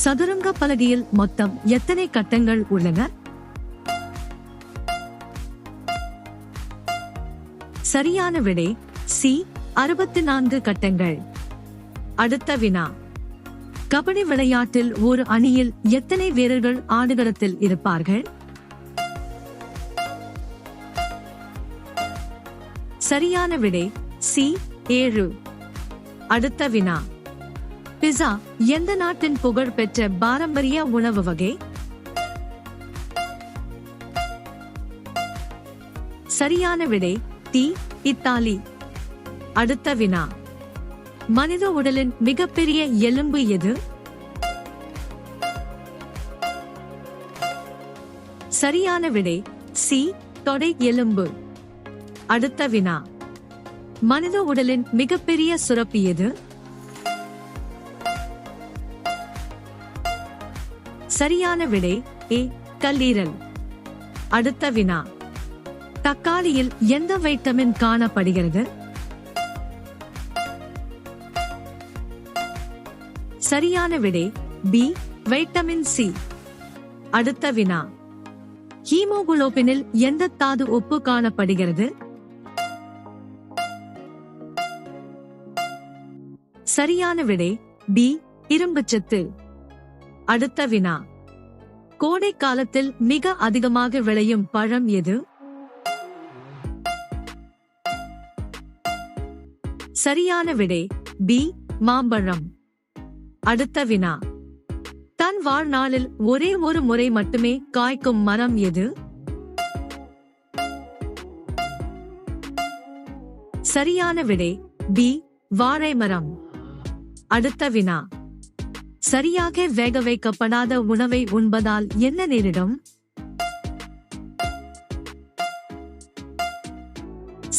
சதுரங்க பலகையில் மொத்தம் எத்தனை கட்டங்கள் உள்ளன? சரியான விடை சி 64 கட்டங்கள். அடுத்த வினா. கபடி விளையாட்டில் ஒரு அணியில் எத்தனை வீரர்கள் ஆடுகளத்தில் இருப்பார்கள்? சரியான விடை சி 7. அடுத்த வினா. பிஸா எந்த நாட்டின் புகழ் பெற்ற பாரம்பரிய உணவு வகை? சரியான விடை டி இத்தாலி. அடுத்த வினா. மனித உடலின் மிகப்பெரிய எலும்பு எது? சரியான விடை சி தொடை எலும்பு. அடுத்த வினா. மனித உடலின் மிகப்பெரிய சுரப்பி எது? சரியான விடை ஏ கல்லீரல். அடுத்த வினா. தக்காளியில் எந்த வைட்டமின் காணப்படுகிறது? சரியான விடை பி வைட்டமின் சி. அடுத்த வினா. ஹீமோகுளோபினில் எந்த தாது உப்பு காணப்படுகிறது? சரியான விடை பி இரும்புச்சத்து. அடுத்த வினா. கோடை காலத்தில் மிக அதிகமாக விளையும் பழம் எது? சரியான விடை பி மாம்பழம். அடுத்த வினா. தன் வாழ்நாளில் ஒரே ஒரு முறை மட்டுமே காய்க்கும் மரம் எது? சரியான விடை பி வாழை மரம். அடுத்த வினா. சரியாக வேக வைக்கப்படாத உணவை உண்பதால் என்ன நேரிடும்?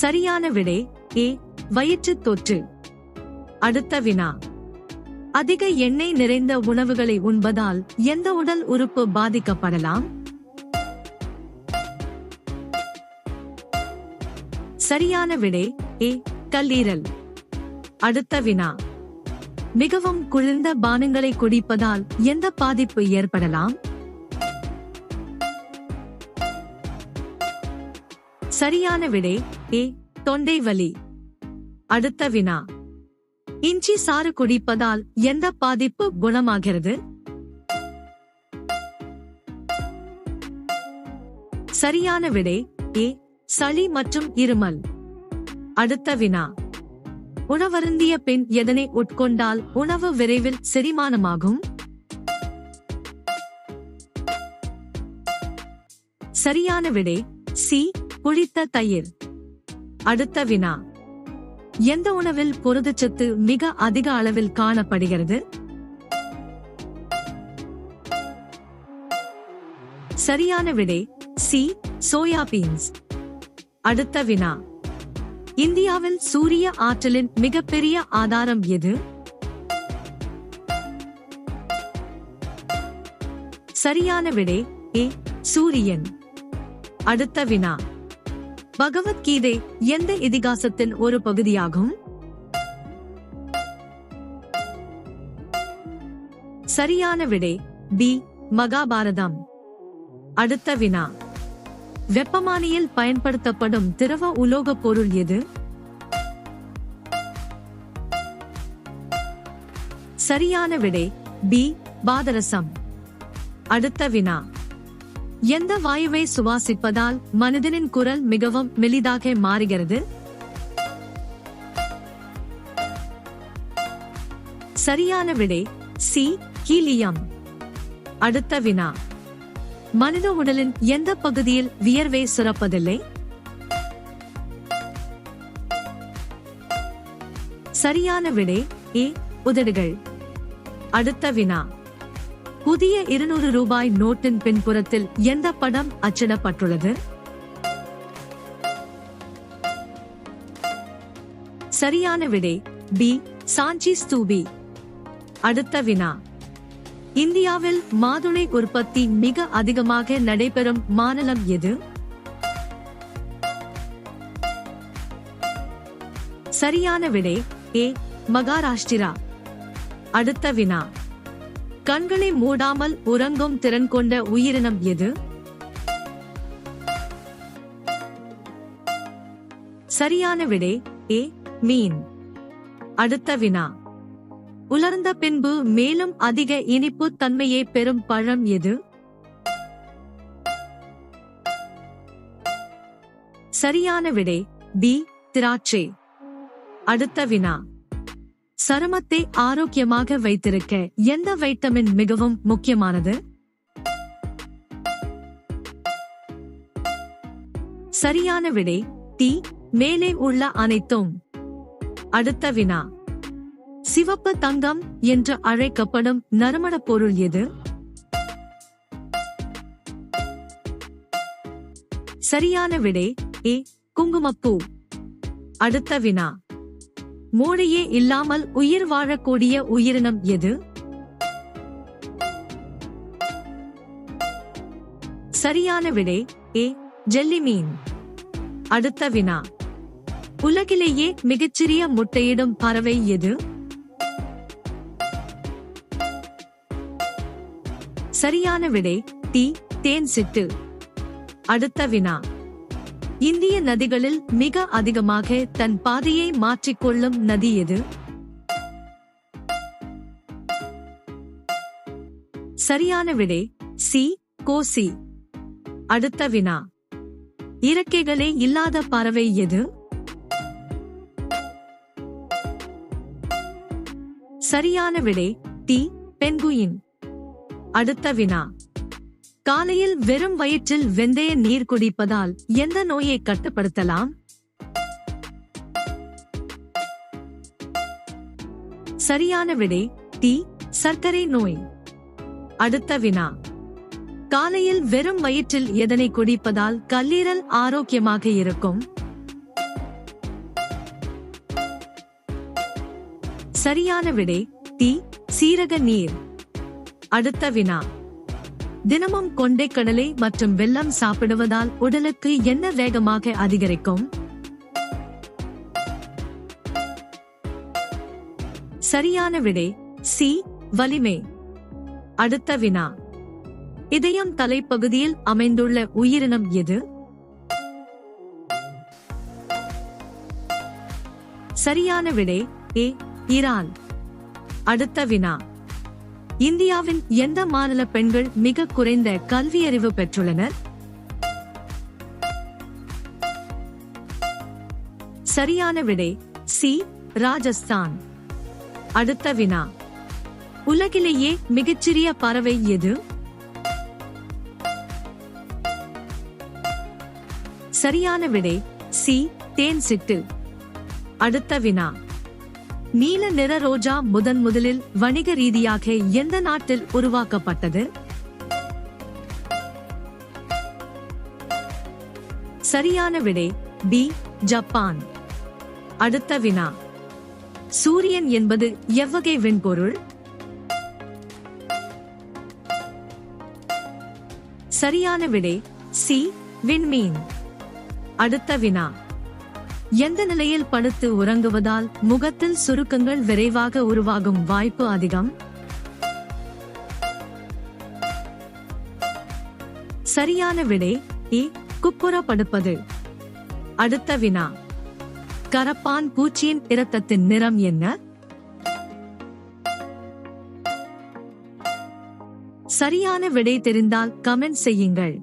சரியான விடை ஏ வயிற்றுத் தொற்று. அடுத்த வினா. அதிக எண்ணெய் நிறைந்த உணவுகளை உண்பதால் எந்த உடல் உறுப்பு பாதிக்கப்படலாம்? சரியான விடை ஏ கல்லீரல். அடுத்த வினா. மிகவும் குளிர்ந்த பானங்களை குடிப்பதால் எந்த பாதிப்பு ஏற்படலாம்? சரியான விடை ஏ தொண்டை வலி. அடுத்த வினா. இஞ்சி சாறு குடிப்பதால் எந்த பாதிப்பு குணமாகிறது? சரியான விடை ஏ சளி மற்றும் இருமல். அடுத்த வினா. உணவருந்திய பின் எதனை உட்கொண்டால் உணவு விரைவில் செரிமானமாகும்? சரியான விடை சி புளித்த தயிர். அடுத்த வினா. எந்த உணவில் புரதச்சத்து மிக அதிக அளவில் காணப்படுகிறது? சரியான விடை சி சோயா பீன்ஸ். அடுத்த வினா. இந்தியாவில் சூரிய ஆற்றலின் மிகப்பெரிய ஆதாரம் எது? சரியான விடை ஏ சூரியன். அடுத்த வினா. பகவத்கீதை எந்த இதிகாசத்தின் ஒரு பகுதியாகும்? சரியான விடை பி மகாபாரதம். அடுத்த வினா. வெப்பமானியில் பயன்படுத்தப்படும் திரவ உலோகப் பொருள் எது? சரியான விடை பி பாதரசம். அடுத்த வினா. எந்த வாயுவை சுவாசிப்பதால் மனிதனின் குரல் மிகவும் மெலிதாக மாறுகிறது? சரியான விடை சி ஹீலியம். அடுத்த வினா. மனித உடலின் எந்த பகுதியில் வியர்வை சுரப்பதில்லை? சரியான விடை ஏ உதடுகள். அடுத்த வினா. புதிய 200 ரூபாய் நோட்டின் பின்புறத்தில் எந்த படம் அச்சிடப்பட்டுள்ளது? சரியான விடை பி சாஞ்சி ஸ்தூபி. அடுத்த வினா. இந்தியாவில் மாதுளை உற்பத்தி மிக அதிகமாக நடைபெறும் மாநிலம் எது? சரியான விடை ஏ மகாராஷ்டிரா. அடுத்த வினா. கண்களை மூடாமல் உறங்கும் திறன் கொண்ட உயிரினம் எது? சரியான விடை ஏ மீன். அடுத்த வினா. உலர்ந்த பின்பு மேலும் அதிக இனிப்பு தன்மையை பெறும் பழம் எது? சரியான விடை பி திராட்சை. அடுத்த வினா. சருமத்தை ஆரோக்கியமாக வைத்திருக்க எந்த வைட்டமின் மிகவும் முக்கியமானது? சரியான விடை டி மேலே உள்ள அனைத்தும். அடுத்த வினா. சிவப்பு தங்கம் என்று அழைக்கப்படும் நறுமணப் பொருள் எது? சரியான விடை ஏ குங்குமப்பூ. அடுத்த வினா. மூளையே இல்லாமல் உயிர் வாழக்கூடிய உயிரினம் எது? சரியான விடை ஏ ஜெல்லிமீன். அடுத்த வினா. உலகிலேயே மிகச்சிறிய முட்டையிடும் பறவை எது? சரியான விடை டி தேன் சிட்டு. அடுத்த வினா. இந்திய நதிகளில் மிக அதிகமாக தன் பாதையை மாற்றிக்கொள்ளும் நதி எது? சரியான விடை சி கோசி. அடுத்த வினா. இறக்கைகளே இல்லாத பறவை எது? சரியான விடை டி பென்குயின். அடுத்த வினா. காலையில் வெறும் வயிற்றில் வெந்தய நீர் குடிப்பதால் எந்த நோயை கட்டுப்படுத்தலாம்? சரியான விடை டி சர்க்கரை நோய். அடுத்த வினா. காலையில் வெறும் வயிற்றில் எதனை குடிப்பதால் கல்லீரல் ஆரோக்கியமாக இருக்கும்? சரியான விடை டி சீரக நீர். அடுத்த வினா. தினமும் கொண்டைக்கடலை மற்றும் வெல்லம் சாப்பிடுவதால் உடலுக்கு என்ன வேகமாக அதிகரிக்கும்? சரியான விடை சி வலிமை. அடுத்த வினா. இதயம் தலைப்பகுதியில் அமைந்துள்ள உயிரினம் எது? சரியான விடை ஏ இறால். அடுத்த வினா. இந்தியாவின் எந்த மாநில பெண்கள் மிக குறைந்த கல்வியறிவு பெற்றுள்ளனர்? சரியான விடை சி ராஜஸ்தான். அடுத்த வினா. உலகிலேயே மிகச்சிறிய பறவை எது? சரியான விடை சி தேன் சிட்டு. அடுத்த வினா. நீல நிற ரோஜா முதலில் வணிக ரீதியாக எந்த நாட்டில் உருவாக்கப்பட்டது? சரியான விடை பி ஜப்பான். அடுத்த வினா. சூரியன் என்பது எவ்வகை விண்பொருள்? சரியான விடை சி விண்மீன். அடுத்த வினா. எந்த நிலையில் படுத்து உறங்குவதால் முகத்தில் சுருக்கங்கள் விரைவாக உருவாகும் வாய்ப்பு அதிகம்? சரியான விடை ஏ குப்புற படுப்பது. அடுத்த வினா. கரப்பான் பூச்சியின் இரத்தத்தின் நிறம் என்ன? சரியான விடை தெரிந்தால் கமெண்ட் செய்யுங்கள்.